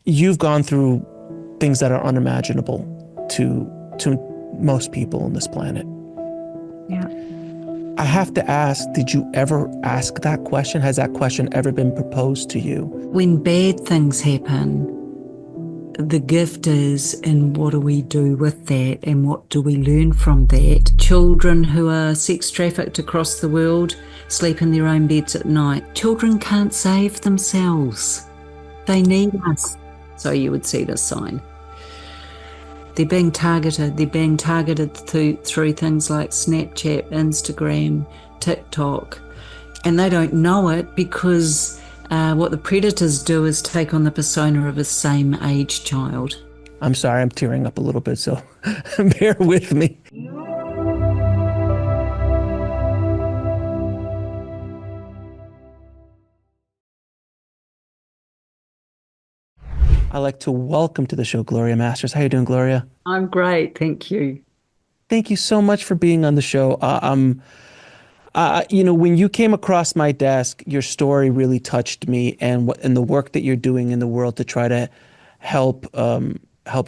you've gone through things that are unimaginable to most people on this planet. Yeah. I have to ask, did you ever ask that question? Has that question ever been proposed to you? When bad things happen, the gift is in what do we do with that and what do we learn from that? Children who are sex trafficked across the world sleep in their own beds at night. Children can't save themselves. They need us. So you would see this sign. They're being targeted. They're being targeted through things like Snapchat, Instagram, TikTok, and they don't know it because what the predators do is take on the persona of a same age child. I'm sorry, I'm tearing up a little bit, so bear with me. I'd like to welcome to the show Gloria Masters. How you doing, Gloria? I'm great, thank you. Thank you so much for being on the show. When you came across my desk, your story really touched me, and the work that you're doing in the world to try to help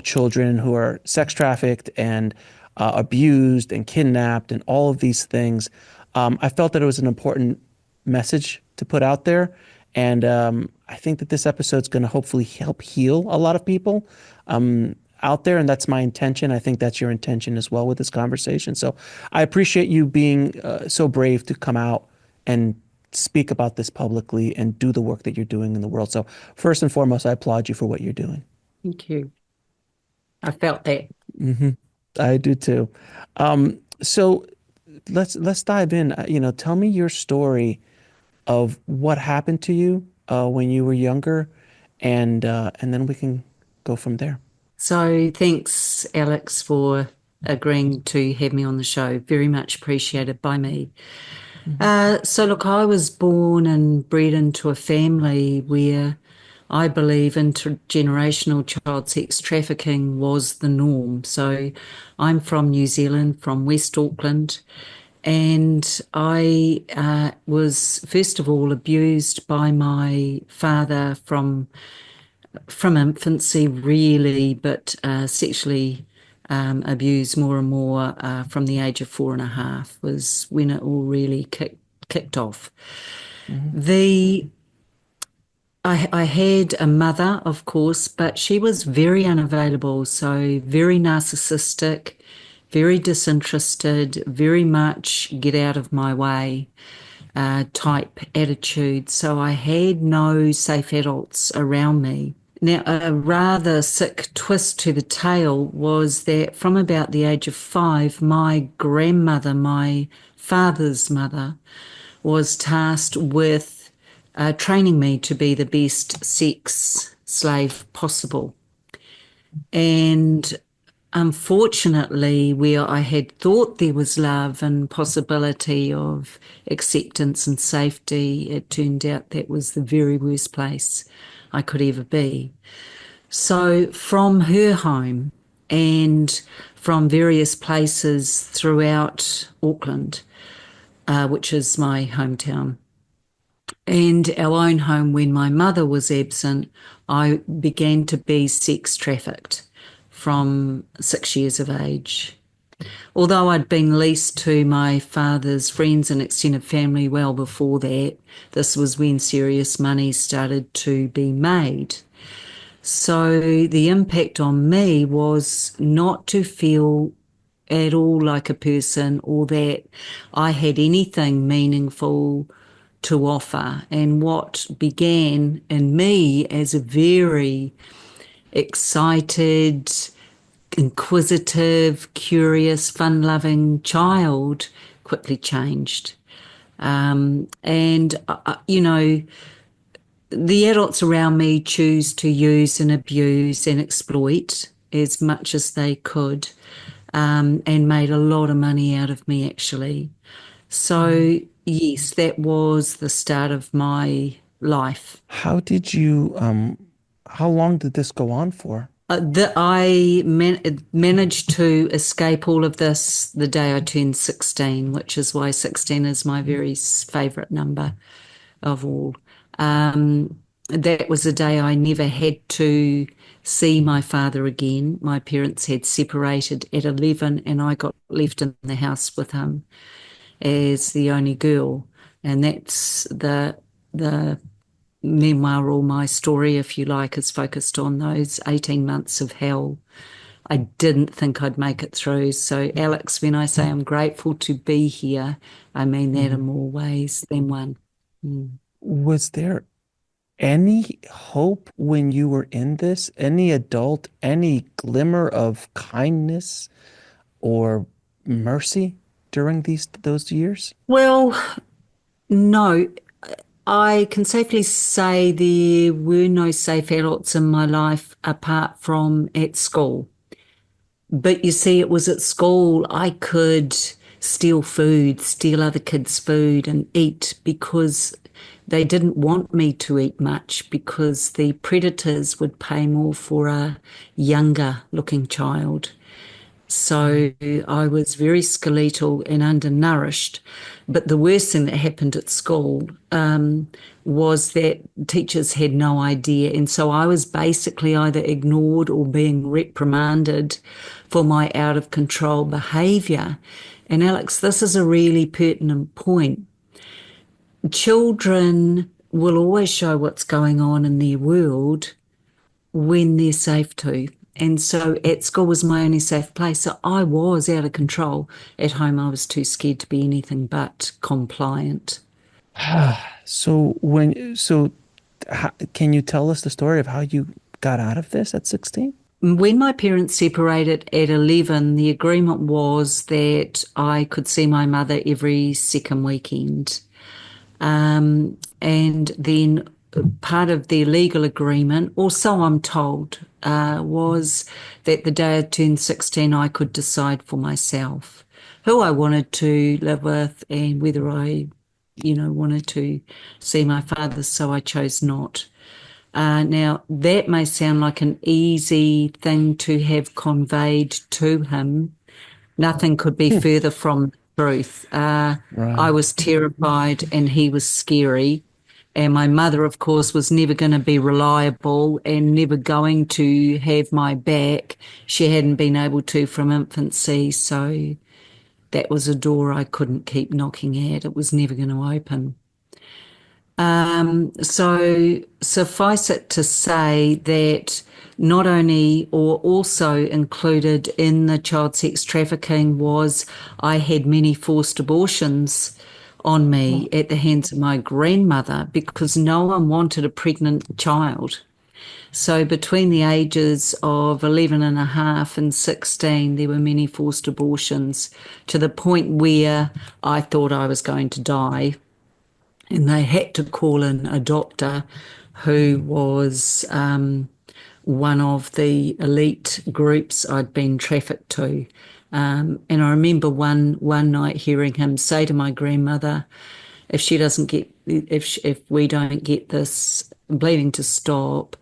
children who are sex trafficked and abused and kidnapped and all of these things. I felt that it was an important message to put out there. And I think that this episode's going to hopefully help heal a lot of people out there. And that's my intention. I think that's your intention as well with this conversation. So I appreciate you being so brave to come out and speak about this publicly and do the work that you're doing in the world. So first and foremost, I applaud you for what you're doing. Thank you. I felt that. Mm-hmm. I do too. So let's dive in. Tell me your story of what happened to you when you were younger, and then we can go from there. So thanks, Alex, for agreeing to have me on the show. Very much appreciated by me. So look, I was born and bred into a family where I believe intergenerational child sex trafficking was the norm. So I'm from New Zealand, from West Auckland, and I was first of all abused by my father from infancy, really, but sexually abused more and more from the age of 4.5 was when it all really kicked off. I had a mother, of course, but she was very unavailable, so very narcissistic, very disinterested, very much get out of my way type attitude. So I had no safe adults around me. Now, a rather sick twist to the tale was that from about the age of 5, my grandmother, my father's mother, was tasked with training me to be the best sex slave possible. And unfortunately, where I had thought there was love and possibility of acceptance and safety, it turned out that was the very worst place I could ever be. So from her home and from various places throughout Auckland, which is my hometown, and our own home when my mother was absent, I began to be sex trafficked from 6 years of age. Although I'd been leased to my father's friends and extended family well before that, this was when serious money started to be made. So the impact on me was not to feel at all like a person or that I had anything meaningful to offer. And what began in me as a very excited, inquisitive, curious, fun-loving child quickly changed. The adults around me choose to use and abuse and exploit as much as they could, and made a lot of money out of me, actually. So, yes, that was the start of my life. How long did this go on for? I managed to escape all of this the day I turned 16, which is why 16 is my very favourite number of all. that was a day I never had to see my father again. My parents had separated at 11, and I got left in the house with him as the only girl. And that's the memoir, or my story, if you like, is focused on those 18 months of hell. I didn't think I'd make it through. So, Alex, when I say I'm grateful to be here, I mean that in Mhm. more ways than one. Mm. Was there any hope when you were in this? Any adult, any glimmer of kindness or mercy during those years? Well, no, I can safely say there were no safe adults in my life apart from at school. But you see, it was at school I could steal food, steal other kids' food and eat because they didn't want me to eat much because the predators would pay more for a younger looking child. So I was very skeletal and undernourished. But the worst thing that happened at school was that teachers had no idea. And so I was basically either ignored or being reprimanded for my out of control behavior. And Alex, this is a really pertinent point. Children will always show what's going on in their world when they're safe to. And so at school was my only safe place. So I was out of control. At home, I was too scared to be anything but compliant. Can you tell us the story of how you got out of this at 16? When my parents separated at 11, the agreement was that I could see my mother every second weekend. And then part of the legal agreement, or so I'm told, was that the day I turned 16, I could decide for myself who I wanted to live with and whether I, wanted to see my father. So I chose not. Now, that may sound like an easy thing to have conveyed to him. Nothing could be Hmm. further from the truth. I Right. was terrified and he was scary. And my mother, of course, was never going to be reliable and never going to have my back. She hadn't been able to from infancy. So that was a door I couldn't keep knocking at. It was never going to open. So suffice it to say that not only or also included in the child sex trafficking was I had many forced abortions on me Oh, at the hands of my grandmother because no one wanted a pregnant child. So between the ages of 11 and a half and 16, there were many forced abortions to the point where I thought I was going to die and they had to call in a doctor who was one of the elite groups I'd been trafficked to. And I remember one night hearing him say to my grandmother, "If she doesn't get, if we don't get this bleeding to stop,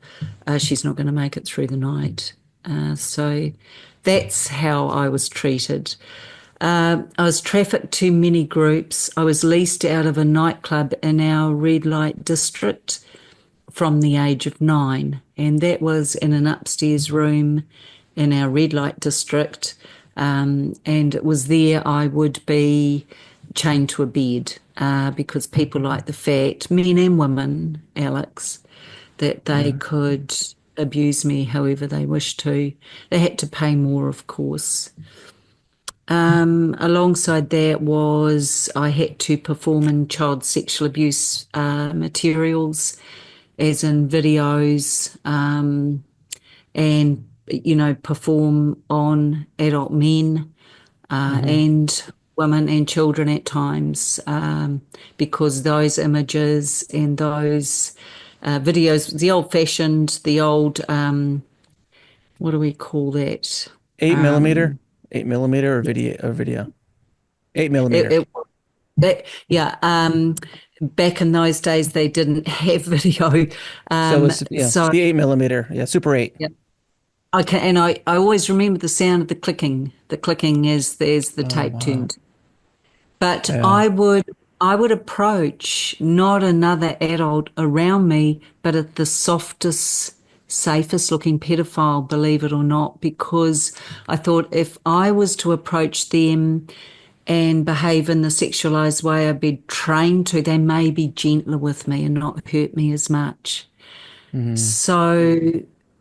she's not going to make it through the night." So that's how I was treated. I was trafficked to many groups. I was leased out of a nightclub in our red light district from the age of 9, and that was in an upstairs room in our red light district. And it was there I would be chained to a bed because people like the fact, men and women, Alex, that they yeah. could abuse me however they wished to. They had to pay more, of course. Alongside that was I had to perform in child sexual abuse materials, as in videos, and perform on adult men Hmm. and women and children at times, because those images and those videos, the old-fashioned, the old what do we call that? 8 millimeter, Um, 8 millimeter or video, 8 millimeter. it, yeah, back in those days they didn't have video. So it's, yeah, it's So the 8 millimeter. Yeah, Super 8. yeah. Okay, and I always remember the sound of the clicking as the Oh, tape wow. turned. But Yeah. I would approach not another adult around me, but at the softest, safest looking pedophile, believe it or not, because I thought if I was to approach them and behave in the sexualized way I've been trained to, they may be gentler with me and not hurt me as much. Mhm. So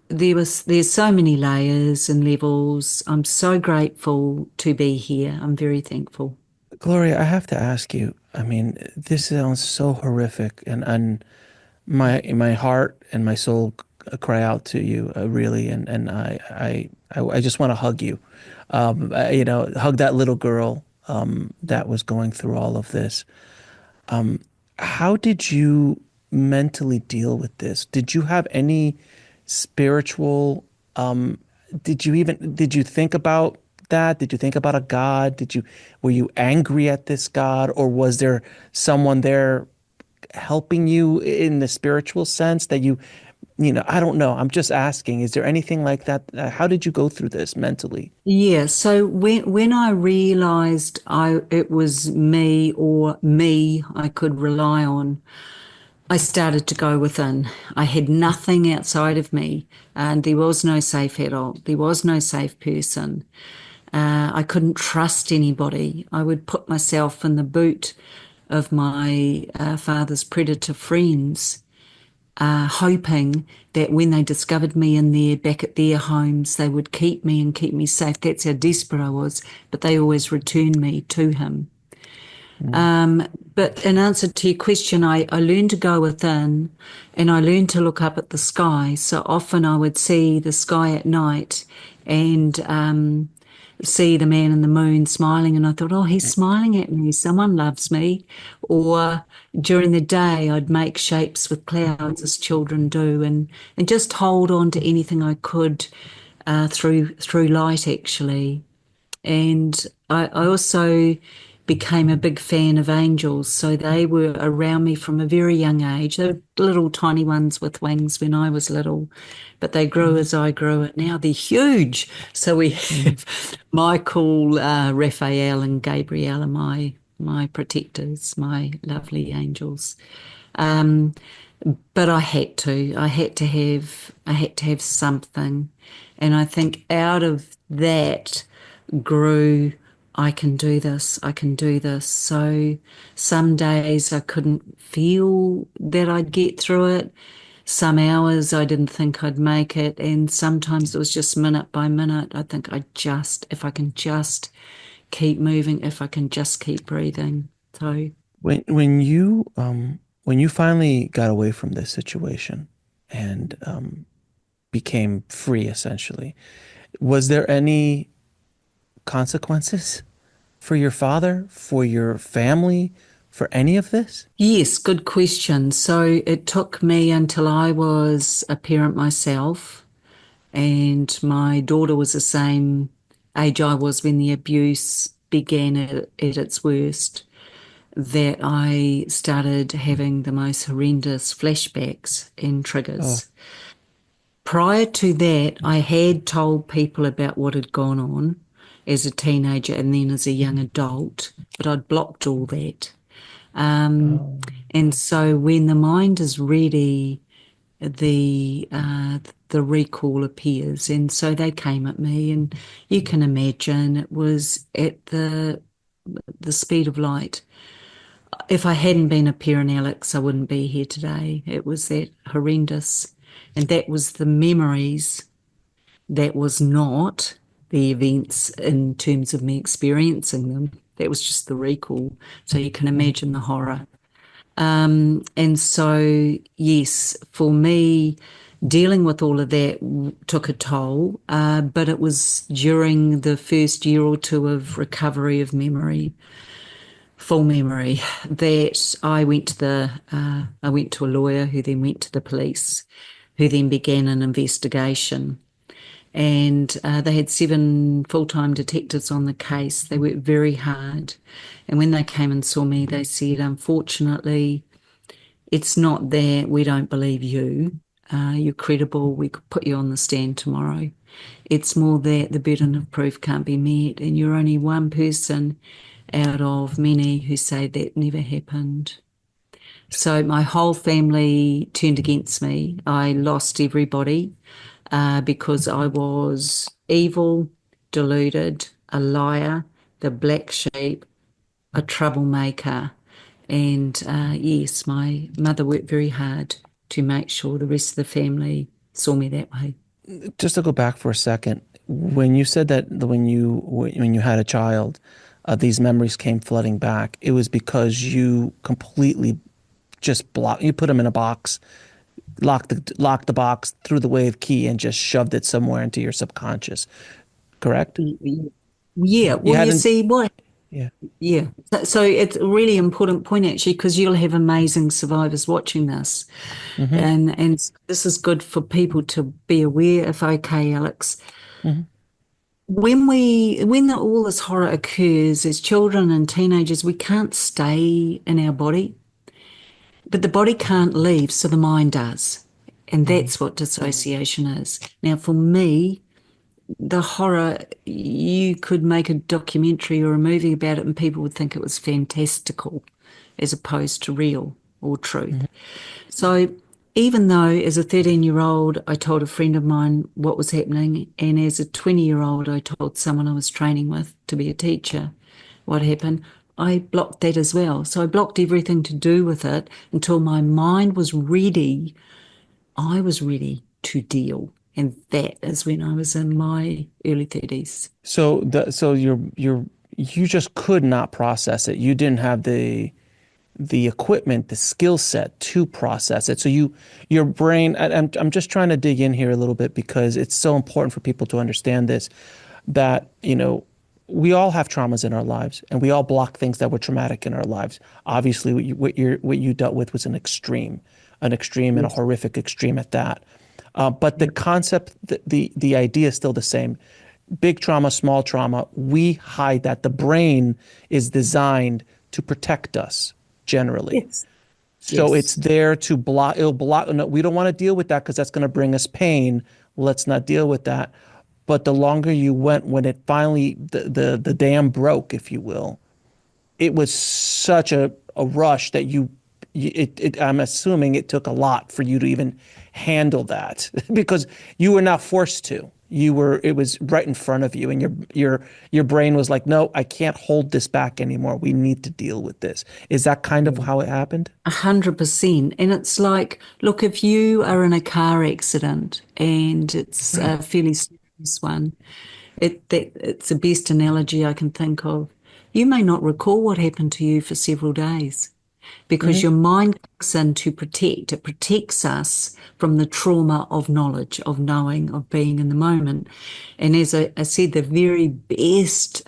there's so many layers and levels. I'm so grateful to be here. I'm very thankful. Gloria, I have to ask you. I mean, this sounds so horrific, and my heart and my soul cry out to you, really, and I just want to hug you, hug that little girl that was going through all of this. How did you mentally deal with this? Did you have any spiritual, did you think about that? Did you think about a God? Were you angry at this God, or was there someone there helping you in the spiritual sense that I don't know. I'm just asking, is there anything like that? How did you go through this mentally? Yeah, so when I realized it was me or me I could rely on, I started to go within. I had nothing outside of me, and there was no safe adult. There was no safe person. I couldn't trust anybody. I would put myself in the boot of my father's predator friends, hoping that when they discovered me in their back at their homes, they would keep me and keep me safe. That's how desperate I was. But they always returned me to him. Mm. But in answer to your question, I learned to go within and I learned to look up at the sky. So often I would see the sky at night and see the man in the moon smiling. And I thought, oh, he's smiling at me. Someone loves me. Or during the day, I'd make shapes with clouds as children do and just hold on to anything I could through light, actually. And I also became a big fan of angels. So they were around me from a very young age. They were little tiny ones with wings when I was little, but they grew Mm. as I grew, and now they're huge. So we Mm. have Michael, Raphael, and Gabriel are my protectors, my lovely angels. Um, but I had to have something. And I think out of that grew, I can do this, I can do this. So some days I couldn't feel that I'd get through it. Some hours I didn't think I'd make it. And sometimes it was just minute by minute. I think if I can just keep moving, if I can just keep breathing. So When you finally got away from this situation and became free, essentially, was there any consequences for your father, for your family, for any of this? yes, good question. So it took me until I was a parent myself, and my daughter was the same age I was when the abuse began at its worst, that I started having the most horrendous flashbacks and Oh, triggers. Prior to that, I had told people about what had gone on as a teenager and then as a young adult, but I'd blocked all that. Um, oh, and so when the mind is ready, the recall appears, and so they came at me, and you can imagine it was at the speed of light. If I hadn't been a parent, Alex, I wouldn't be here today. It was that horrendous, and that was the memories. That was not the events in terms of me experiencing them. That was just the recall. So you can mm, imagine the horror. And so, yes, for me, dealing with all of that took a toll, but it was during the first year or two of recovery of memory, full memory, that I went to a lawyer who then went to the police, who then began an investigation. And they had 7 full-time detectives on the case. They worked very hard. And when they came and saw me, they said, unfortunately, it's not that we don't believe you. You're credible. We could put you on the stand tomorrow. It's more that the burden of proof can't be met, and you're only one person out of many who say that never happened. So my whole family turned against me. I lost everybody because I was evil, deluded, a liar, the black sheep, a troublemaker. And yes, my mother worked very hard to make sure the rest of the family saw me that way. Just to go back for a second, when you said that when you had a child, these memories came flooding back, it was because you completely just you put them in a box, locked the box, threw the wave key, and just shoved it somewhere into your subconscious. Correct? Yeah, You well, you hadn't. see, what Yeah. Yeah. So it's a really important point actually, because you'll have amazing survivors watching this. Hmm. And this is good for people to be aware, if okay, Alex. Hmm. All this horror occurs as children and teenagers, we can't stay in our body, but the body can't leave, so the mind does. And Hmm. that's what dissociation is. Now, for me, the horror, you could make a documentary or a movie about it and people would think it was fantastical as opposed to real or truth. Hmm. So even though as a 13-year-old I told a friend of mine what was happening, and as a 20-year-old I told someone I was training with to be a teacher what happened, I blocked that as well. So I blocked everything to do with it until my mind was ready. I was ready to deal. And that is when I was in my early 30s. So you just could not process it. You didn't have the equipment, the skill set to process it. So your brain, I'm just trying to dig in here a little bit because it's so important for people to understand this, that, we all have traumas in our lives and we all block things that were traumatic in our lives. Obviously, what you dealt with was an extreme and a Yes. horrific extreme at that. But the concept, the idea is still the same. Big trauma, small trauma, we hide that. The brain is designed to protect us generally. Yes. So it's Yes. there to block, it'll block. No, we don't want to deal with that because that's going to bring us pain. Let's not deal with that. But the longer you went, when it finally, the dam broke, if you will, it was such a rush that I'm assuming it took a lot for you to even handle that because you were not forced to. It was right in front of you, and your brain was like, no, I can't hold this back anymore. We need to deal with this. Is that kind of how it happened? 100%. And it's like, look, if you are in a car accident and it's Right. a fairly serious one, it's the best analogy I can think of. You may not recall what happened to you for several days because Hmm. your mind kicks in to protect. It protects us from the trauma of knowledge, of knowing, of being in the moment. And as I said, the very best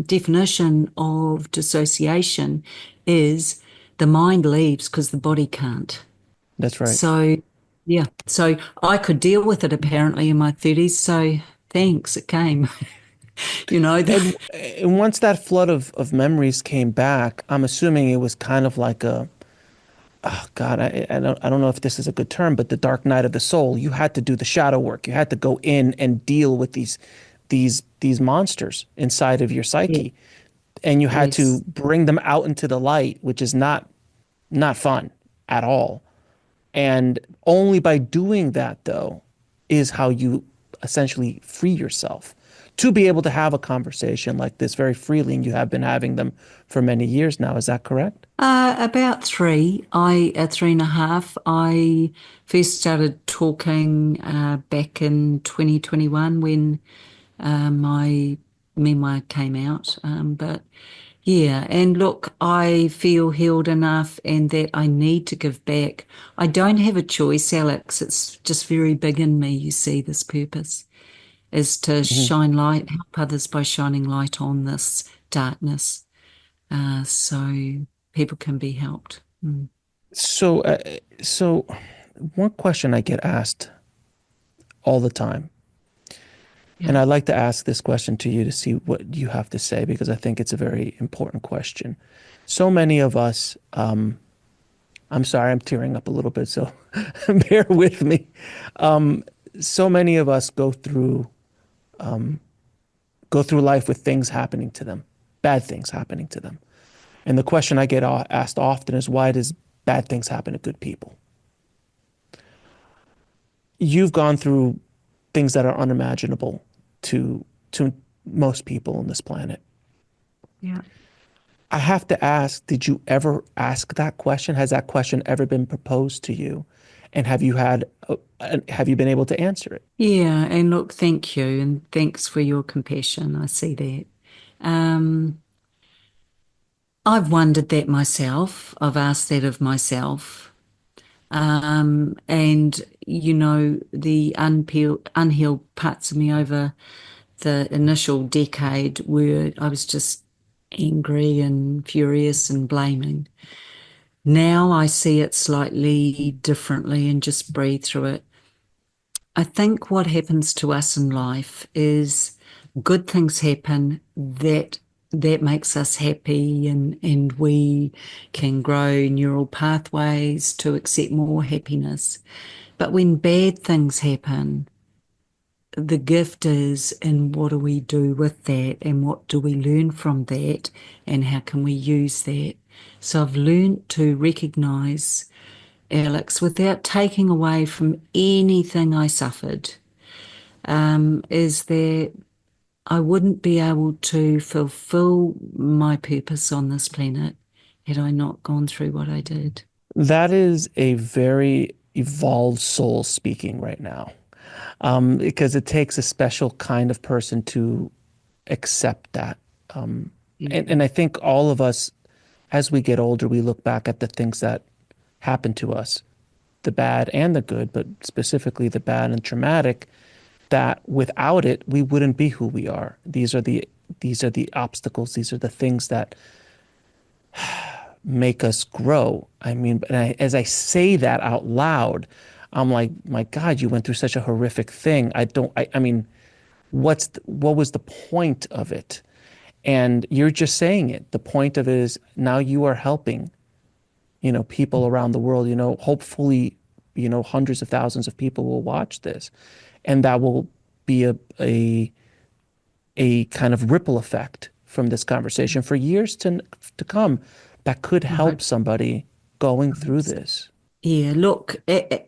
definition of dissociation is the mind leaves because the body can't. That's right. So, yeah, so I could deal with it apparently in my 30s. So thanks, it came. You know, And once that flood of memories came back, I'm assuming it was kind of like oh God, I don't know if this is a good term, but the dark night of the soul. You had to do the shadow work. You had to go in and deal with these monsters inside of your yeah, psyche, and you had to yes. bring them out into the light, which is not fun at all. And only by doing that, though, is how you essentially free yourself to be able to have a conversation like this very freely. And you have been having them for many years now. Is that correct? About three, 3.5. I first started talking back in 2021 when my memoir came out. But yeah, and look, I feel healed enough and that I need to give back. I don't have a choice, Alex. It's just very big in me, you see, this purpose is to Mhm. shine light, help others by shining light on this darkness, so people can be helped. Mm. So, so one question I get asked all the time, Yeah. and I'd like to ask this question to you to see what you have to say because I think it's a very important question. So many of us, I'm sorry, I'm tearing up a little bit, so bear with me. Um, so many of us go through life with things happening to them. bad things happening to them. And the question I get asked often is, why does bad things happen to good people? You've gone through things that are unimaginable to most people on this planet. Yeah. I have to ask, did you ever ask that question? Has that question ever been proposed to you? And have you been able to answer it? Yeah, and look, thank you, and thanks for your compassion. I see that. Um, I've wondered that myself. I've asked that of myself. And the unhealed parts of me over the initial decade where I was just angry and furious and blaming. Now I see it slightly differently and just breathe through it. I think what happens to us in life is good things happen that makes us happy, and we can grow neural pathways to accept more happiness. But when bad things happen, the gift is in what do we do with that, and what do we learn from that, and how can we use that? So I've learned to recognize, Alex, without taking away from anything I suffered, is that I wouldn't be able to fulfill my purpose on this planet had I not gone through what I did. That is a very evolved soul speaking right now, because it takes a special kind of person to accept that. Um, Yeah. and I think all of us, as we get older, we look back at the things that happened to us, the bad and the good, but specifically the bad and traumatic, that without it, we wouldn't be who we are. These are the obstacles, these are the things that make us grow. I mean, as I say that out loud, I'm like, my God, you went through such a horrific thing. I mean, what was the point of it? And you're just saying it. The point of it is now you are helping, people around the world, hopefully, hundreds of thousands of people will watch this, and that will be a kind of ripple effect from this conversation for years to come that could I help hope somebody going through so. this. Yeah, look,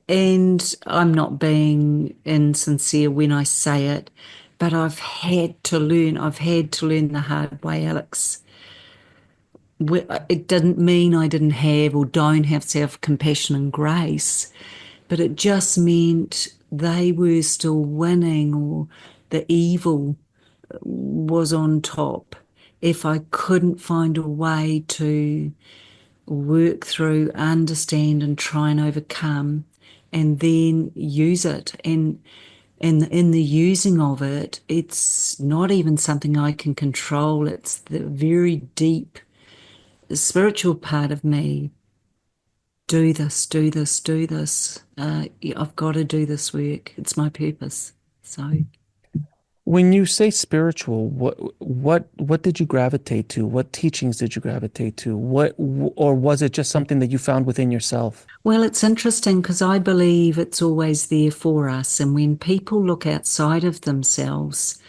and I'm not being insincere when I say it, but I've had to learn the hard way, Alex. It didn't mean I didn't have or don't have self-compassion and grace, but it just meant they were still winning, or the evil was on top. If I couldn't find a way to work through, understand, and try and overcome, and then use it. And in the using of it, it's not even something I can control. It's the very deep spiritual part of me. Do this, do this, do this. I've got to do this work. It's my purpose. So. When you say spiritual, what did you gravitate to? What teachings did you gravitate to? Or was it just something that you found within yourself? Well, it's interesting because I believe it's always there for us. And when people look outside of themselves,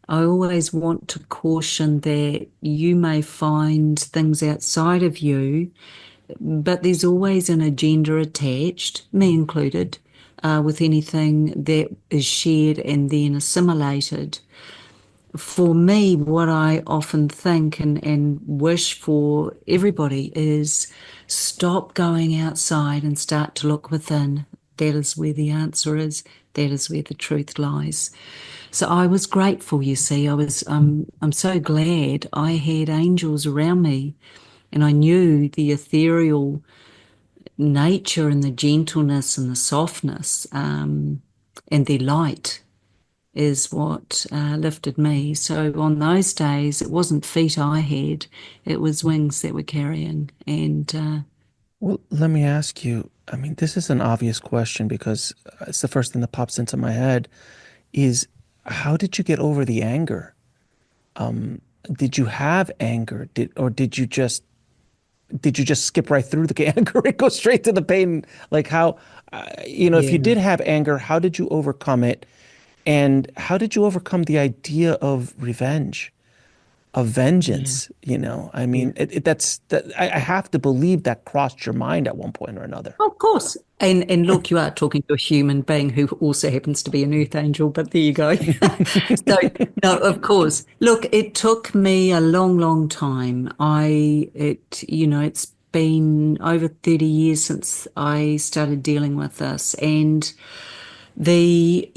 I always want to caution that you may find things outside of you, but there's always an agenda attached, me included, with anything that is shared and then assimilated. For me, what I often think and wish for everybody is stop going outside and start to look within. That is where the answer is. That is where the truth lies. So I was grateful, you see. I'm so glad I had angels around me, and I knew the ethereal nature and the gentleness and the softness, and their light is what lifted me. So on those days, it wasn't feet I had, it was wings that were carrying. And Well, let me ask you, I mean, this is an obvious question because it's the first thing that pops into my head is how did you get over the anger? Did you have anger? Or did you just skip right through the anger and go straight to the pain? Like how, if you yeah, did have anger, how did you overcome it? And how did you overcome the idea of revenge? of Yeah. vengeance, you know. I Yeah. mean, that's that I have to believe that crossed your mind at one point or another. Of course. And look, you are talking to a human being who also happens to be an earth angel, but there you go. So, no, of course. Look, it took me a long, long time. It's been over 30 years since I started dealing with this. And the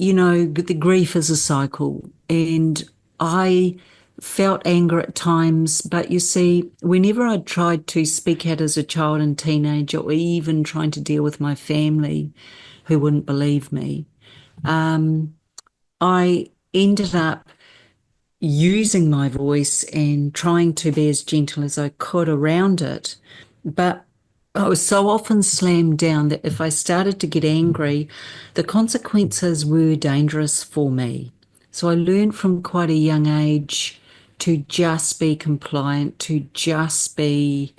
grief is a cycle. And I felt anger at times, but you see, whenever I tried to speak out as a child and teenager, or even trying to deal with my family who wouldn't believe me, I ended up using my voice and trying to be as gentle as I could around it. But I was so often slammed down that if I started to get angry, the consequences were dangerous for me. So I learned from quite a young age to just be compliant, to just be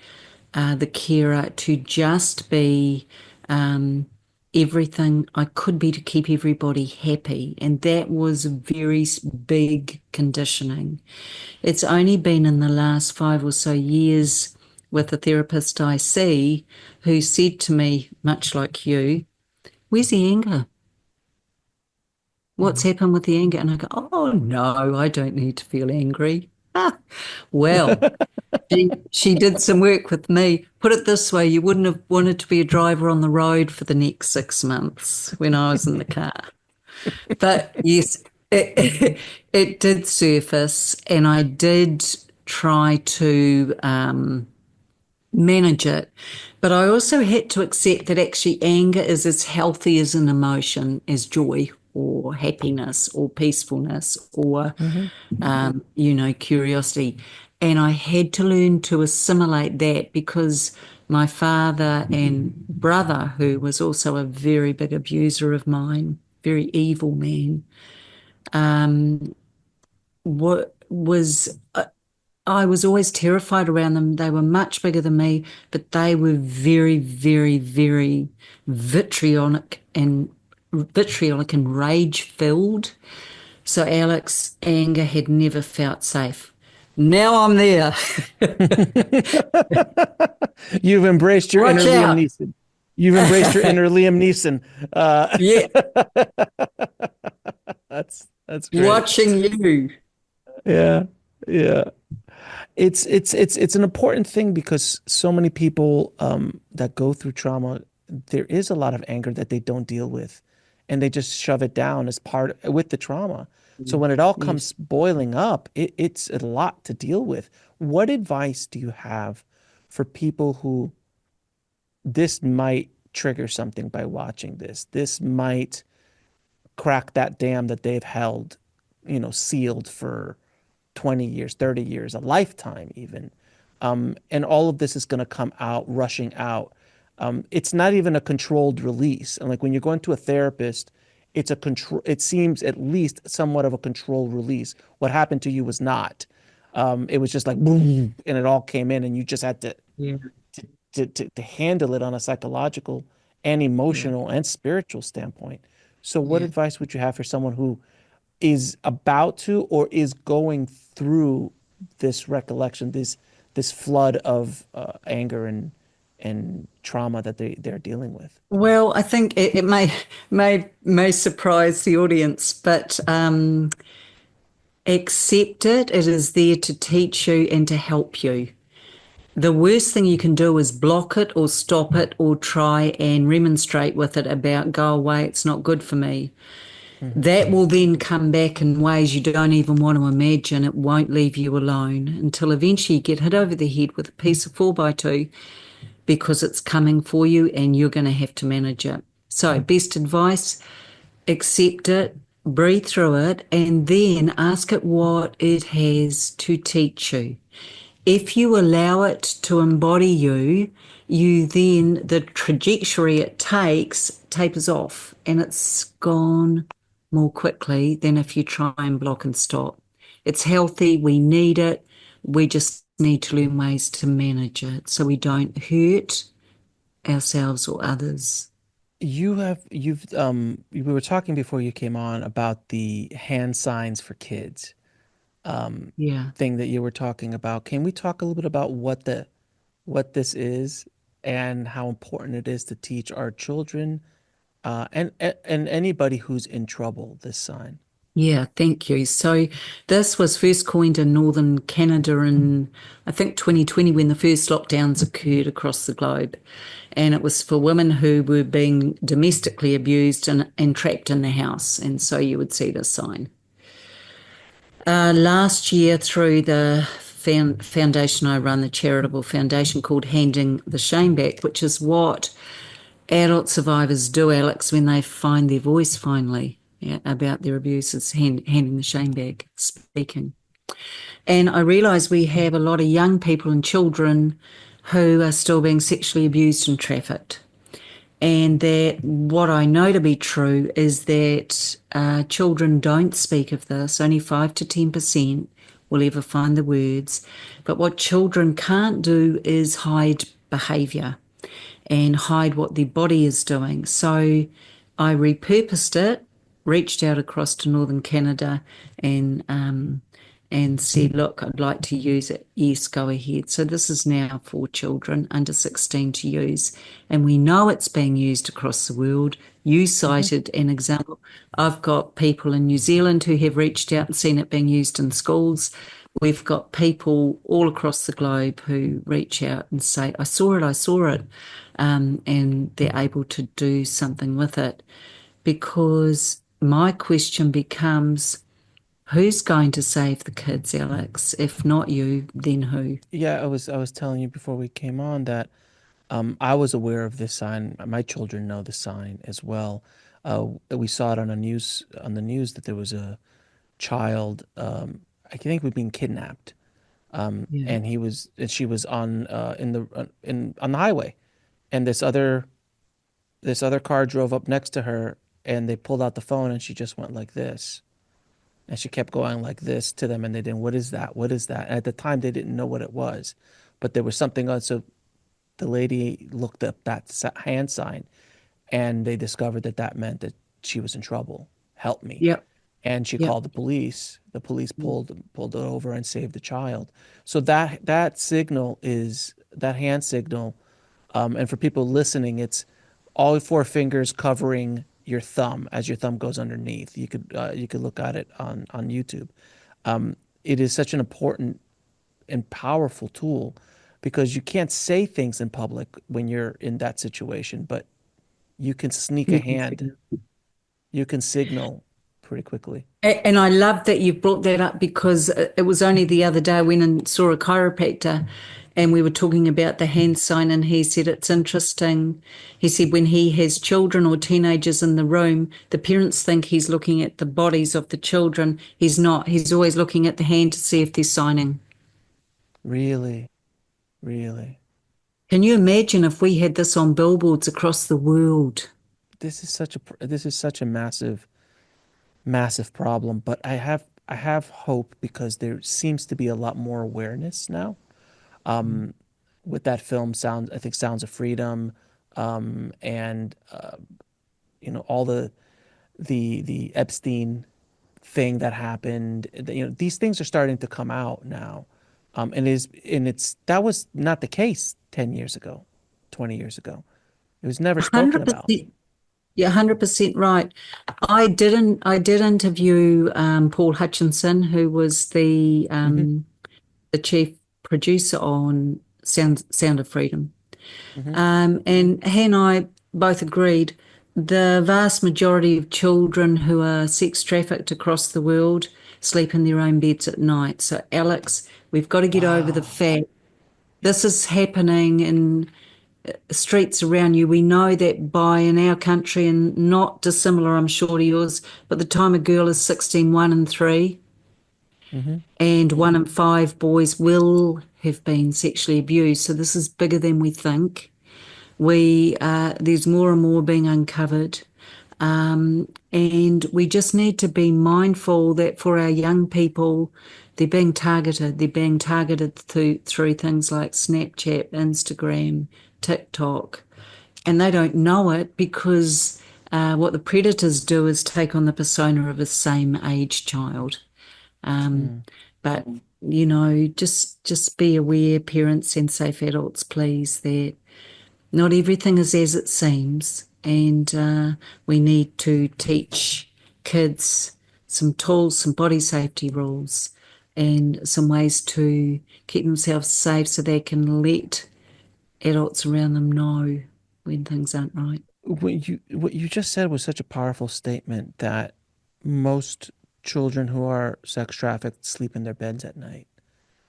the carer, to just be everything I could be to keep everybody happy. And that was very big conditioning. It's only been in the last 5 or so years with a therapist I see who said to me, much like you, where's the anger? What's Mhm. happened with the anger? And I go, oh no, I don't need to feel angry. Ah, well, she did some work with me. Put it this way, you wouldn't have wanted to be a driver on the road for the next 6 months when I was in the car. But yes, it did surface, and I did try to manage it. But I also had to accept that actually anger is as healthy as an emotion as joy or happiness or peacefulness or, Mhm. curiosity. And I had to learn to assimilate that because my father and brother, who was also a very big abuser of mine, very evil man, what was I was always terrified around them. They were much bigger than me, but they were very, very, very vitriolic and rage filled. So Alex, anger had never felt safe. Now I'm there. You've embraced your inner Watch Liam out. Neeson. You've embraced your inner Liam Neeson. Uh, Yeah, that's great. watching you. Yeah, yeah. It's an important thing because so many people that go through trauma, there is a lot of anger that they don't deal with, and they just shove it down as part with the trauma. So when it all Yes. comes boiling up, it's a lot to deal with. What advice do you have for people who this might trigger something by watching this? This might crack that dam that they've held, sealed for 20 years, 30 years, a lifetime even. And all of this is going to come out, rushing out. It's not even a controlled release. And like when you're going to a therapist, it's a control, it seems at least somewhat of a controlled release. What happened to you was not. It was just like boom, and it all came in, and you just had to Yeah. to handle it on a psychological and Yeah. emotional and spiritual standpoint. So, what Yeah. advice would you have for someone who is about to or is going through this recollection, this flood of anger and trauma that they're dealing with? Well, I think it may surprise the audience, but accept it. It is there to teach you and to help you. The worst thing you can do is block it or stop it or try and remonstrate with it about go away, it's not good for me. Mhm. That will then come back in ways you don't even want to imagine. It won't leave you alone until eventually you get hit over the head with a piece of 4x2 because it's coming for you and you're going to have to manage it. So, best advice, accept it, breathe through it, and then ask it what it has to teach you. If you allow it to embody you, the trajectory it takes tapers off and it's gone more quickly than if you try and block and stop. It's healthy, we need it, we just need to learn ways to manage it so we don't hurt ourselves or others. We were talking before you came on about the hand signs for kids. Yeah. thing that you were talking about. Can we talk a little bit about what this is and how important it is to teach our children and anybody who's in trouble this sign? Yeah, thank you. So this was first coined in northern Canada in, I think, 2020 when the first lockdowns occurred across the globe. And it was for women who were being domestically abused and trapped in the house. And so you would see this sign. Last year, through the foundation I run, the charitable foundation called Handing the Shame Back, which is what adult survivors do, Alex, when they find their voice finally, yeah, about their abuses, handing the shame back, speaking. And I realise we have a lot of young people and children who are still being sexually abused and trafficked. And that what I know to be true is that children don't speak of this. Only 5 to 10% will ever find the words. But what children can't do is hide behaviour and hide what their body is doing. So I repurposed it, reached out across to northern Canada, and said, "Look, I'd like to use it. Yes, go ahead." So this is now for children under 16 to use, and we know it's being used across the world. You Hmm. cited an example. I've got people in New Zealand who have reached out and seen it being used in schools. We've got people all across the globe who reach out and say, I saw it," and they're able to do something with it. Because my question becomes, who's going to save the kids, Alex? If not you, then who? Yeah, I was telling you before we came on that I was aware of this sign. My children know the sign as well. We saw it on the news that there was a child. I think we've been kidnapped, Yeah. and she was on in the in on the highway, and this other car drove up next to her, and they pulled out the phone, and she just went like this, and she kept going like this to them, and they didn't. What is that? What is that? And at the time, they didn't know what it was, but there was something else. So the lady looked up that hand sign, and they discovered that that meant that she was in trouble. Help me. Yep. And she Yep. called the police. The police pulled it over and saved the child. So that signal is that hand signal. And for people listening, it's all four fingers covering your thumb as your thumb goes underneath. You could look at it on YouTube. It is such an important and powerful tool because you can't say things in public when you're in that situation, but you can sneak a You can hand. see. You can signal pretty quickly. And I love that you've brought that up because it was only the other day I went and saw a chiropractor and we were talking about the hand sign and he said it's interesting. He said when he has children or teenagers in the room, the parents think he's looking at the bodies of the children. He's not. He's always looking at the hand to see if they're signing. Really, really. Can you imagine if we had this on billboards across the world? This is such a massive, massive problem, but I have hope because there seems to be a lot more awareness now. With that film, I think Sounds of Freedom, and all the Epstein thing that happened. These things are starting to come out now, and that was not the case 10 years ago, 20 years ago. It was never spoken about. 100%. You're 100% right. I did interview Paul Hutchinson, who was Hmm. the chief producer on Sound of Freedom. Hmm. And he and I both agreed the vast majority of children who are sex trafficked across the world sleep in their own beds at night. So, Alex, we've got to get over the Wow. fact this is happening in streets around you. We know that by in our country, and not dissimilar, I'm sure, to yours, but the time a girl is 16, 1 in 3, Hmm. and 1 in 5 boys will have been sexually abused. So this is bigger than we think. There's more and more being uncovered. And we just need to be mindful that for our young people, they're being targeted. They're being targeted through things like Snapchat, Instagram, TikTok, and they don't know it because what the predators do is take on the persona of a same age child. Um, Mm. But just be aware, parents and safe adults, please, that not everything is as it seems, and we need to teach kids some tools, some body safety rules, and some ways to keep themselves safe so they can let adults around them know when things aren't right. What you just said was such a powerful statement that most children who are sex trafficked sleep in their beds at night.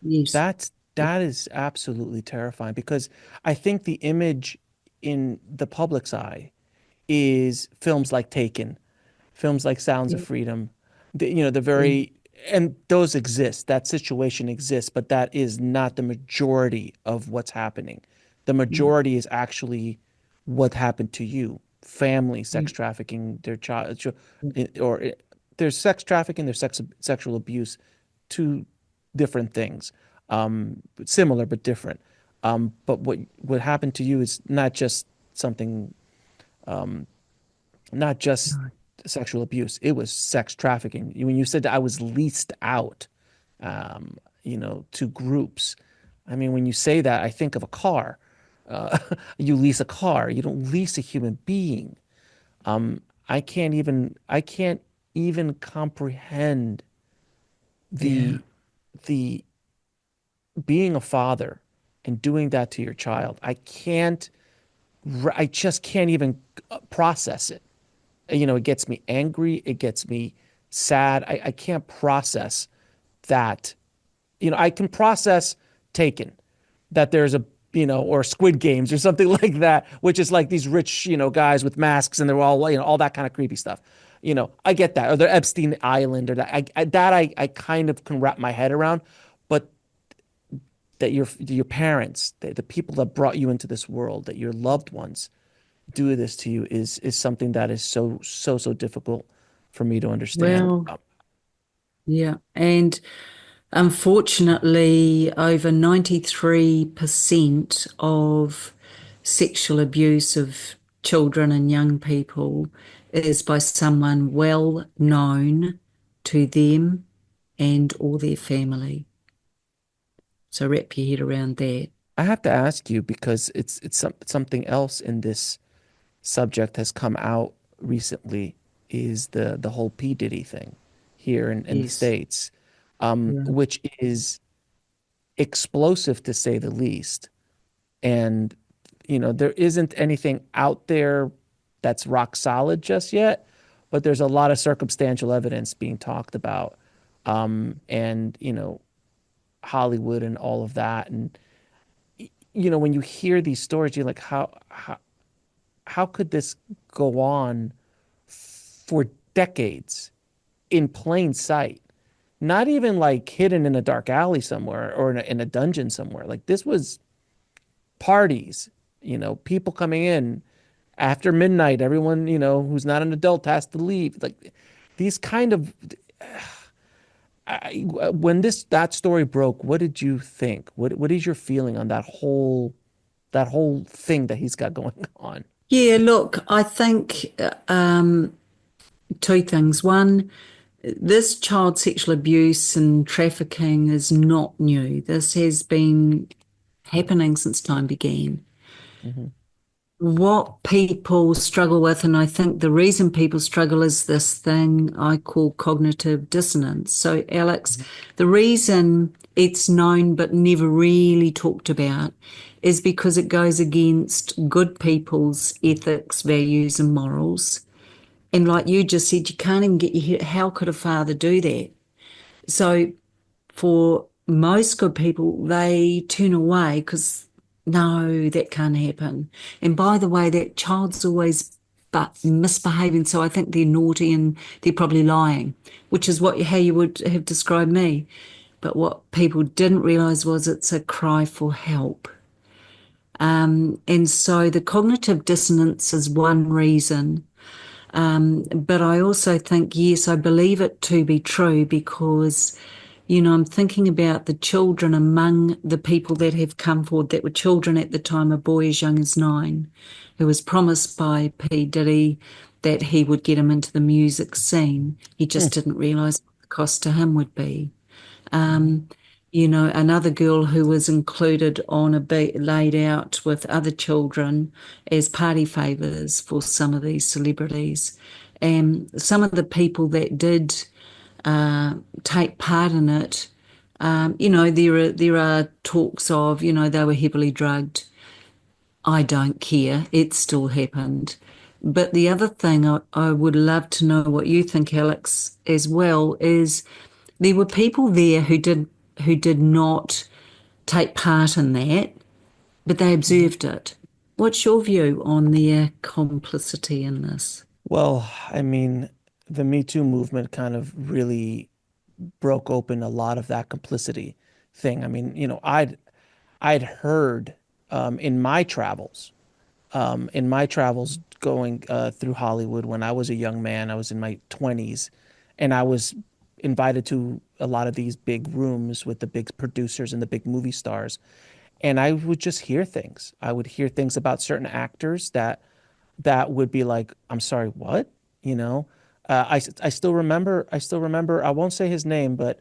Yes. That is absolutely terrifying because I think the image in the public's eye is films like Taken, films like Sounds of Yeah. Freedom, the Yeah. very, and those exist, that situation exists, but that is not the majority of what's happening. The Yeah. majority is actually what happened to you, family Yeah. sex trafficking, their child, or there's sex trafficking, there's sexual abuse, two different things, similar but different. But what happened to you is not just something, not just No. sexual abuse. It was sex trafficking. When you said that I was leased out, to groups. I mean, when you say that, I think of a car. Uh, you lease a car. You don't lease a human being. I can't even comprehend Yeah. the the being a father and doing that to your child. I just can't even process it. It gets me angry. It gets me sad. I can't process that. I can process Taken, that there's or Squid Games or something like that, which is like these rich, guys with masks and they're all, all that kind of creepy stuff. I get that. Or the Epstein Island or that. I kind of can wrap my head around, but that your parents, the people that brought you into this world, that your loved ones do this to you is something that is so so so difficult for me to understand. Well, yeah. And unfortunately, over 93% of sexual abuse of children and young people is by someone well known to them and or their family. So wrap your head around that. I have to ask you because something else in this subject has come out recently is the whole P. Diddy thing here in the Yes. States, Yeah. which is explosive to say the least. And, there isn't anything out there that's rock solid just yet, but there's a lot of circumstantial evidence being talked about. And, Hollywood and all of that. And, when you hear these stories, you're like, how could this go on for decades in plain sight? Not even like hidden in a dark alley somewhere or in a dungeon somewhere. Like this was parties, people coming in after midnight. Everyone, who's not an adult has to leave. Like these kind of. When that story broke, what did you think? What is your feeling on that whole thing that he's got going on? Yeah, look, I think two things. One, this child sexual abuse and trafficking is not new. This has been happening since time began. Hmm. What people struggle with, and I think the reason people struggle is this thing I call cognitive dissonance. So, Alex, the reason it's known but never really talked about is because it goes against good people's ethics, values, and morals. And like you just said, you can't even get your head, how could a father do that? So for most good people, they turn away because no, that can't happen. And by the way, that child's always but misbehaving. So I think they're naughty and they're probably lying, which is how you would have described me. But what people didn't realize was it's a cry for help. And so the cognitive dissonance is one reason. But I also think, yes, I believe it to be true because, I'm thinking about the children among the people that have come forward that were children at the time, a boy as young as 9, who was promised by P. Diddy that he would get him into the music scene. He Hmm. just didn't realise what the cost to him would be. You know, another girl who was included on a beat laid out with other children as party favors for some of these celebrities. And some of the people that did take part in it, you know, there are talks of, you know, they were heavily drugged. I don't care. It still happened. But the other thing I would love to know what you think, Alex, as well, is there were people there who did not take part in that, but they Mhm. observed it. What's your view on their complicity in this? Well, I mean, the Me Too movement kind of really broke open a lot of that complicity thing. I mean, I'd heard in my travels going through Hollywood when I was a young man, I was in my 20s, and I was invited to a lot of these big rooms with the big producers and the big movie stars. And I would just hear things. I would hear things about certain actors that would be like, I'm sorry, what? You know, I still remember, I won't say his name, but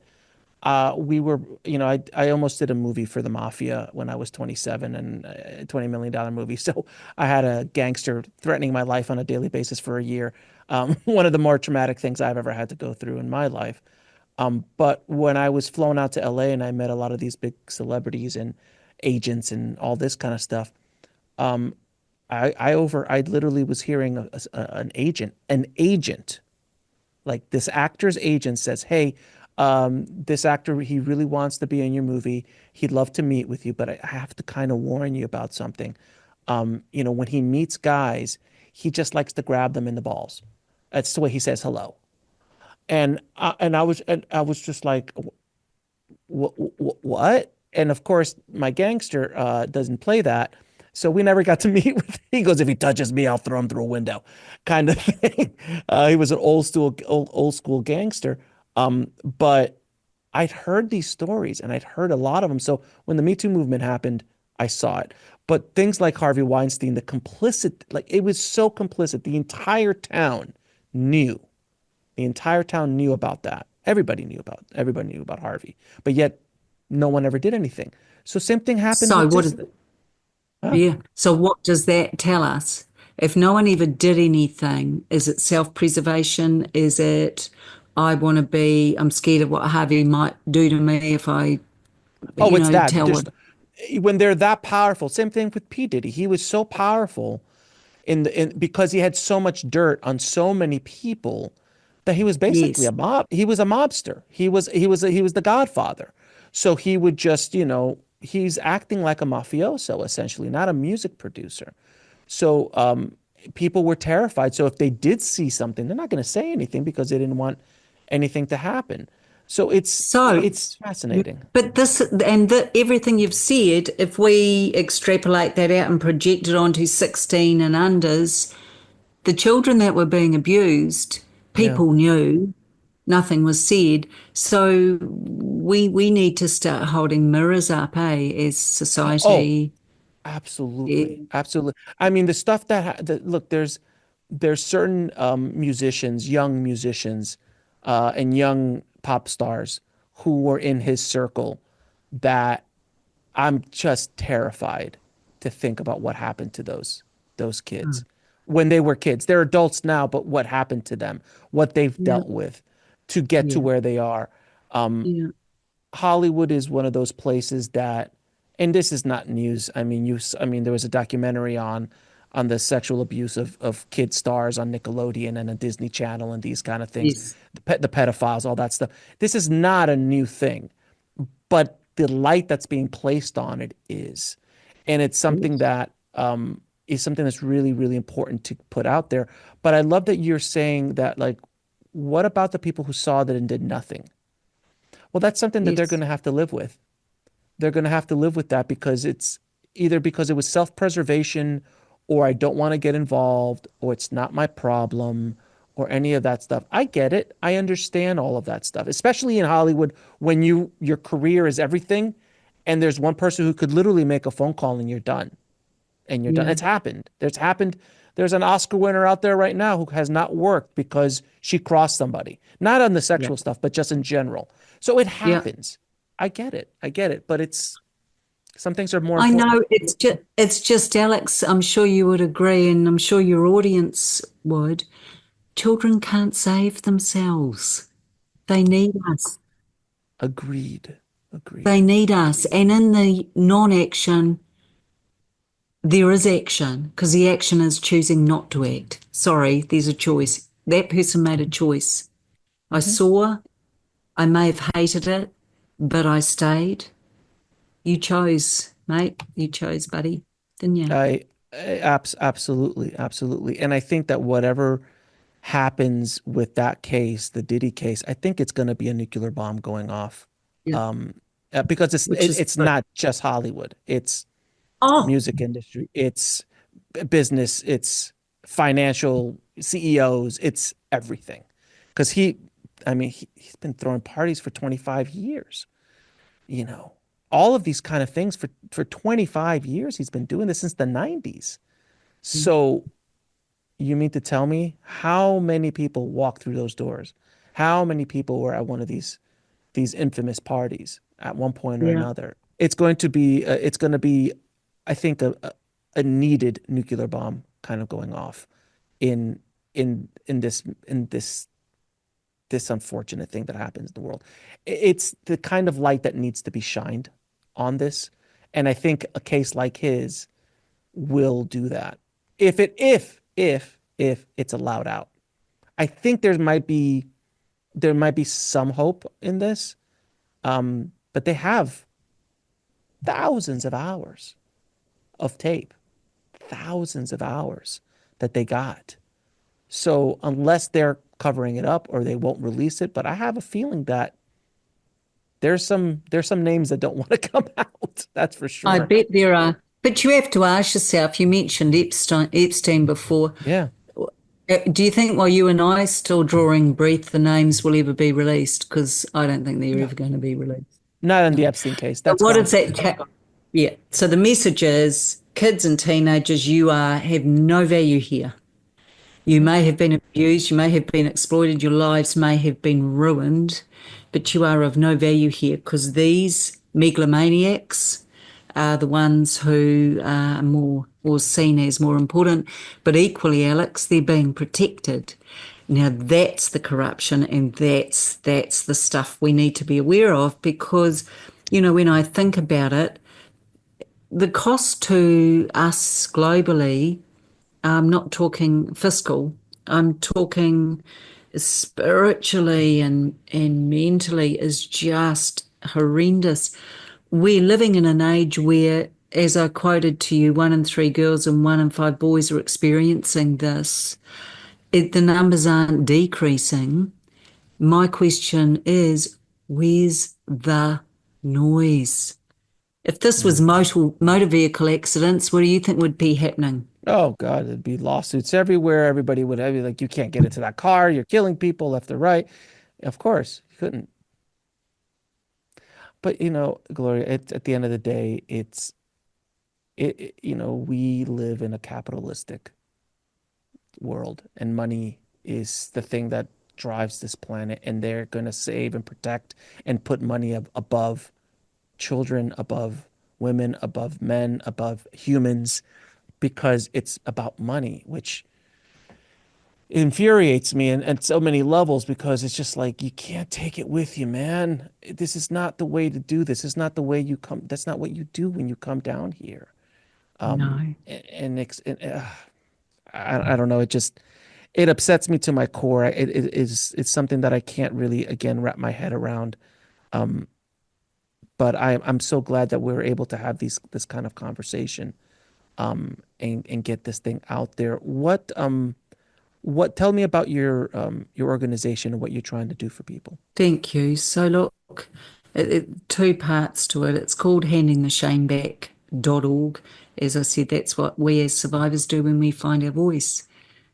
we were, I almost did a movie for the mafia when I was 27 and a $20 million movie. So I had a gangster threatening my life on a daily basis for a year. One of the more traumatic things I've ever had to go through in my life. But when I was flown out to LA and I met a lot of these big celebrities and agents and all this kind of stuff, I literally was hearing an agent, like this actor's agent says, "Hey, this actor, he really wants to be in your movie. He'd love to meet with you, but I have to kind of warn you about something. When he meets guys, he just likes to grab them in the balls. That's the way he says hello." And I was just like, what? And of course, my gangster doesn't play that. So we never got to meet with. He goes, if he touches me, I'll throw him through a window, kind of thing. He was an old school gangster. But I'd heard these stories and I'd heard a lot of them. So when the Me Too movement happened, I saw it. But things like Harvey Weinstein, the complicit, like it was so complicit. Knew. The entire town knew about that. Everybody knew about Harvey. But yet no one ever did anything. So same thing happened So with what this. is, Huh? yeah. So what does that tell us? If no one ever did anything, is it self-preservation? Is it I'm scared of what Harvey might do to me if I, Oh, it's that. tell what, When they're that powerful. Same thing with P. Diddy. He was so powerful because he had so much dirt on so many people that he was basically yes. a mob. He was a mobster. He was the Godfather. So he would just, he's acting like a mafioso essentially, not a music producer. So people were terrified. So if they did see something, they're not going to say anything because they didn't want anything to happen. So it's So, it's fascinating. but everything you've said, if we extrapolate that out and project it onto 16 and unders, the children that were being abused, Yeah. people knew, nothing was said. So we need to start holding mirrors up, as Oh, society. absolutely, Yeah. absolutely. I mean, the stuff look, there's certain young musicians, and young pop stars who were in his circle that I'm just terrified to think about what happened to those kids when they were kids. They're adults now, but what happened to them, what they've Yeah. dealt with to get to Yeah. where they are. Yeah. Hollywood is one of those places that, and this is not news. I mean, there was a documentary on the sexual abuse of kid stars on Nickelodeon and a Disney Channel and these kind of things, Yes. the pedophiles, all that stuff. This is not a new thing, but the light that's being placed on it is, and it's something Yes. that is something that's really, really important to put out there. But I love that you're saying that, like, what about the people who saw that and did nothing? Well, that's something that they're going Yes. to have to live with. They're going to have to live with that because it's either because it was self-preservation or I don't want to get involved or it's not my problem or any of that stuff. I get it. I understand all of that stuff, especially in Hollywood when your career is everything and there's one person who could literally make a phone call and you're done. And you're done. Yeah. It's happened. There's happened. There's an Oscar winner out there right now who has not worked because she crossed somebody, not on the Yeah. sexual stuff, but just in general. So it Yeah. happens. I get it. I get it. But it's some things are more I important. know it's just Alex, I'm sure you would agree, and I'm sure your audience would. Children can't save themselves. They need us. Agreed. They Agreed. need us. And in the non-action, there is action because the action is choosing not to act. Sorry, there's a choice. That person made a choice. I Hmm. saw, I may have hated it, but I stayed. You chose, mate. You chose, buddy, didn't you? Absolutely, absolutely. And I think that whatever happens with that case, the Diddy case, I think it's going to be a nuclear bomb going off. Yeah. Um, because Which is it's good. not just Hollywood. It's Oh, music industry, it's business, it's financial CEOs, it's everything. Because I mean, he's been throwing parties for 25 years, you know, all of these kind of things for 25 years. He's been doing this since the 90s. So you mean to tell me how many people walked through those doors? How many people were at one of these infamous parties at one point or yeah. another? It's going to be, I think, a needed nuclear bomb kind of going off in in this unfortunate thing that happens in the world. It's the kind of light that needs to be shined on this, and I think a case like his will do that if it's allowed out. I think there might be some hope in this, but they have thousands of hours of tape, thousands of hours that they got. So unless they're covering it up or they won't release it, but I have a feeling that there's some names that don't want to come out. That's for I sure. bet there are. But you have to ask yourself, you mentioned Epstein before. Yeah. Do you think while you and I are still drawing breath, the names will ever be released? Because I don't think they're No. ever going to be released. Not in the No. Epstein case. So That's what gone. does that yeah. So the message is kids and teenagers, have no value here. You may have been abused, you may have been exploited, your lives may have been ruined, but you are of no value here because these megalomaniacs are the ones who are more or seen as more important. But equally, Alex, they're being protected. Now that's the corruption, and that's the stuff we need to be aware of because, when I think about it, the cost to us globally, I'm not talking fiscal, I'm talking spiritually and mentally, is just horrendous. We're living in an age where, as I quoted to you, 1 in 3 girls and 1 in 5 boys are experiencing this. The numbers aren't decreasing. My question is, where's the noise? If this was Mm. motor vehicle accidents, what do you think would be happening? Oh God, it'd be lawsuits everywhere. Everybody would have like, you can't get into that car. You're killing people left or right. Of course, you couldn't. But Gloria, at the end of the day, we live in a capitalistic world, and money is the thing that drives this planet, and they're going to save and protect and put money above children, above women, above men, above humans, because it's about money, which infuriates me and so many levels because it's just like you can't take it with you, man. This is not the way to do this. It's not the way you come. That's not what you do when you come down here. No. I don't know. It upsets me to my core. It's something that I can't really again wrap my head around. Um, but I'm so glad that we're able to have this kind of conversation and get this thing out there. What tell me about your organization and what you're trying to do for people. Thank you. So look, two parts to it. It's called handingtheshameback.org. As I said, that's what we as survivors do when we find our voice,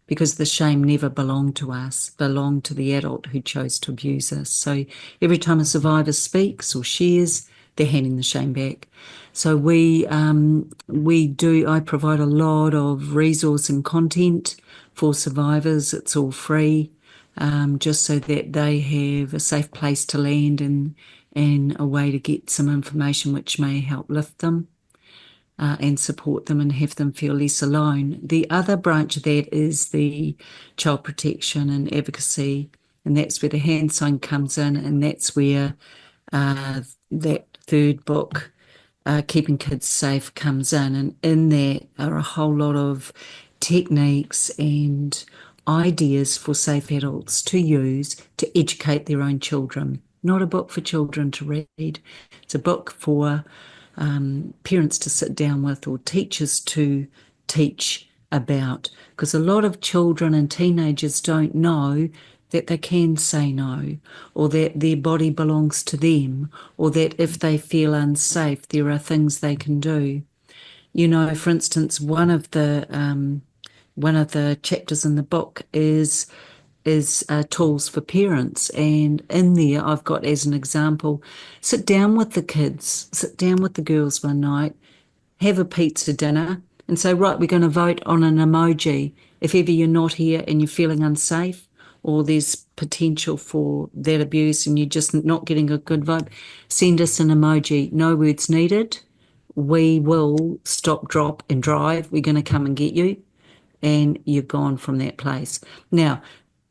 because the shame never belonged to us, belonged to the adult who chose to abuse us. So every time a survivor speaks or shares, they're handing the shame back. So I provide a lot of resource and content for survivors. It's all free, just so that they have a safe place to land and a way to get some information which may help lift them. And support them and have them feel less alone. The other branch of that is the child protection and advocacy, and that's where the hand sign comes in, and that's where that third book, Keeping Kids Safe, comes in. And in that are a whole lot of techniques and ideas for safe adults to use to educate their own children. Not a book for children to read. It's a book for parents to sit down with or teachers to teach about, because a lot of children and teenagers don't know that they can say no, or that their body belongs to them, or that if they feel unsafe, there are things they can do. You know, for instance, one of the chapters in the book is tools for parents. And in there, I've got as an example, sit down with the kids, sit down with the girls one night, have a pizza dinner, and say, right, we're going to vote on an emoji. If ever you're not here and you're feeling unsafe, or there's potential for that abuse and you're just not getting a good vibe, send us an emoji. No words needed. We will stop, drop, and drive. We're going to come and get you, and you're gone from that place. Now,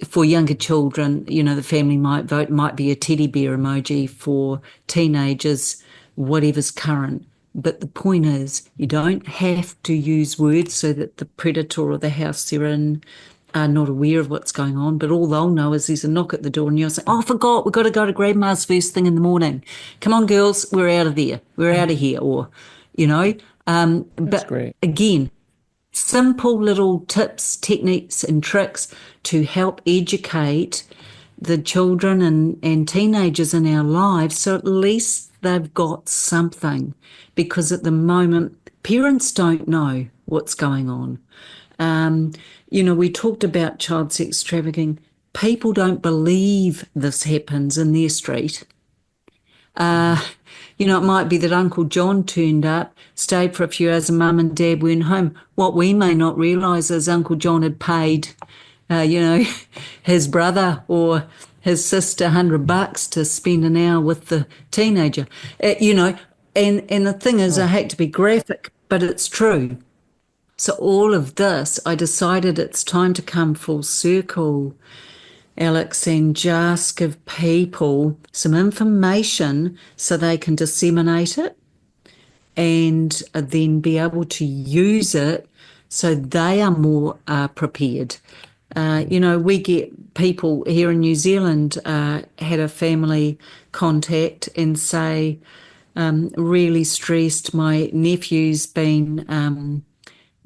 for younger children, you know, the family might vote, might be a teddy bear emoji. For teenagers, whatever's current. But the point is, you don't have to use words so that the predator or the house they're in are not aware of what's going on. But all they'll know is there's a knock at the door and you're saying, oh, I forgot, we've got to go to Grandma's first thing in the morning. Come on, girls, we're out of there. We're out of here. Or, you know, That's but great. again, simple little tips, techniques, and tricks to help educate the children and teenagers in our lives, so at least they've got something. Because at the moment, parents don't know what's going on. You know, we talked about child sex trafficking. People don't believe this happens in their street. You know, it might be that Uncle John turned up, stayed for a few hours, and Mum and Dad weren't home. What we may not realise is Uncle John had paid, you know, his brother or his sister $100 to spend an hour with the teenager. You know, and the thing is, I hate to be graphic, but it's true. So all of this, I decided it's time to come full circle, Alex, and just give people some information so they can disseminate it and then be able to use it so they are more prepared. You know, we get people here in New Zealand had a family contact and say, really stressed, my nephew's been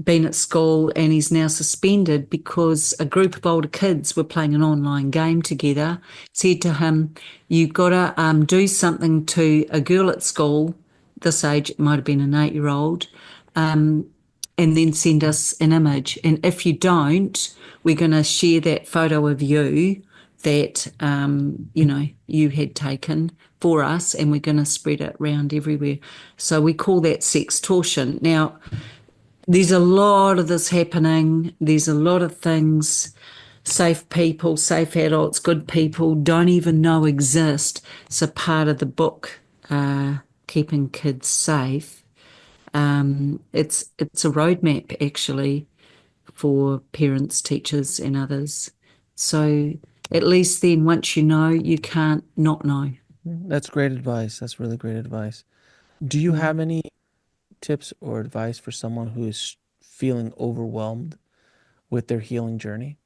at school and he's now suspended because a group of older kids were playing an online game together, said to him, you've got to do something to a girl at school, this age, it might have been an 8-year-old, and then send us an image. And if you don't, we're going to share that photo of you that, you know, you had taken for us, and we're going to spread it around everywhere. So we call that sextortion. Now, there's a lot of this happening. There's a lot of things safe people, safe adults, good people don't even know exist. So part of the book, Keeping Kids Safe, it's a roadmap actually for parents, teachers and others. So at least then once you know, you can't not know. That's great advice. That's really great advice. Do you have any tips or advice for someone who is feeling overwhelmed with their healing journey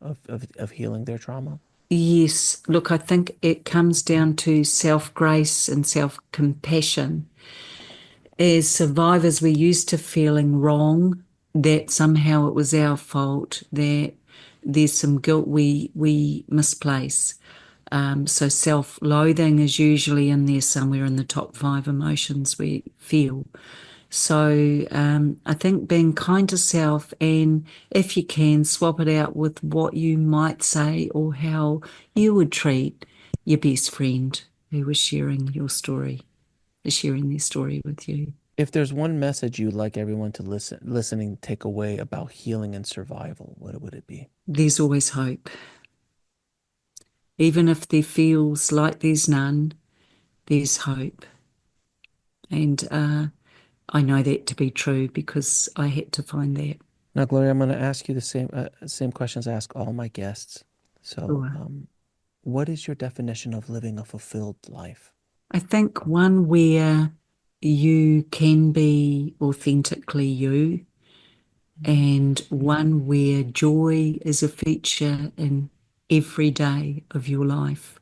of healing their trauma? Yes, look, I think it comes down to self-grace and self-compassion. As survivors, we're used to feeling wrong, that somehow it was our fault, that there's some guilt we misplace. So self-loathing is usually in there somewhere in the top 5 emotions we feel. So I think being kind to self, and if you can, swap it out with what you might say or how you would treat your best friend who was sharing your story, sharing their story with you. If there's one message you'd like everyone to listening take away about healing and survival, what would it be? There's always hope. Even if there feels like there's none, there's hope. And I know that to be true because I had to find that. Now, Gloria, I'm going to ask you the same questions I ask all my guests. So, Sure. what is your definition of living a fulfilled life? I think one where you can be authentically you, and one where joy is a feature in every day of your life.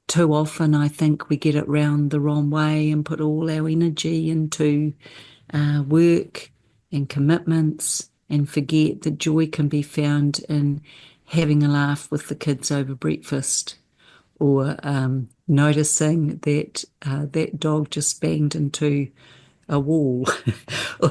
Too often, I think we get it round the wrong way and put all our energy into work and commitments and forget that joy can be found in having a laugh with the kids over breakfast, or noticing that that dog just banged into a wall, or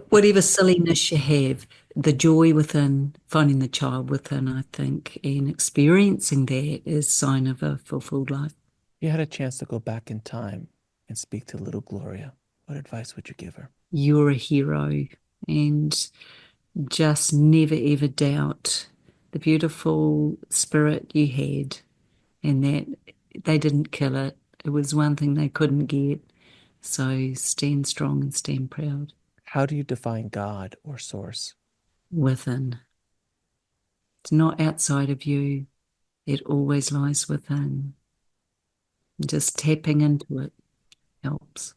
whatever silliness you have, the joy within, finding the child within, I think, and experiencing that is sign of a fulfilled life. If you had a chance to go back in time and speak to little Gloria, what advice would you give her? You're a hero, and just never ever doubt the beautiful spirit you had, and that they didn't kill it. It was one thing they couldn't get. So stand strong and stand proud. How do you define God or source? Within. It's not outside of you. It always lies within. Just tapping into it helps.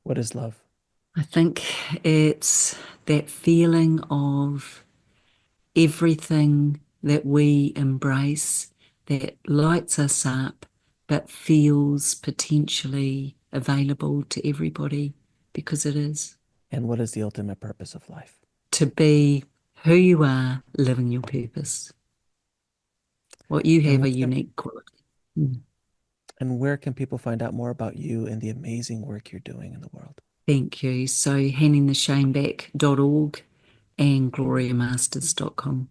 What is love? I think it's that feeling of everything that we embrace that lights us up, but feels potentially available to everybody because it is. And what is the ultimate purpose of life? To be who you are, living your purpose. What you have a unique quality. And where can people find out more about you and the amazing work you're doing in the world? Thank you. So handingtheshameback.org and gloriamasters.com.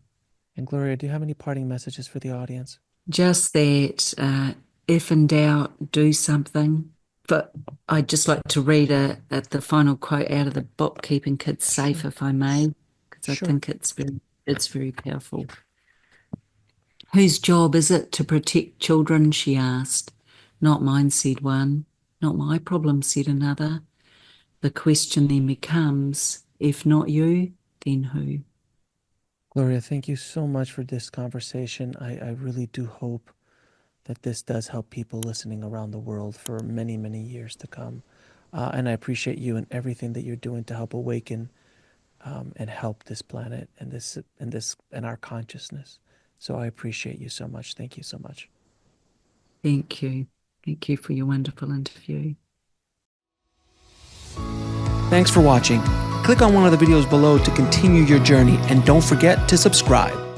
And Gloria, do you have any parting messages for the audience? Just that if in doubt, do something. But I'd just like to read the final quote out of the book, Keeping Kids Safe, if I may, because I think it's very powerful. Whose job is it to protect children, she asked. Not mine, said one. Not my problem, said another. The question then becomes, if not you, then who? Gloria, thank you so much for this conversation. I really do hope that this does help people listening around the world for many, many years to come. And I appreciate you and everything that you're doing to help awaken and help this planet and our consciousness. So I appreciate you so much. Thank you so much. Thank you. Thank you for your wonderful interview. Thanks for watching. Click on one of the videos below to continue your journey, and don't forget to subscribe.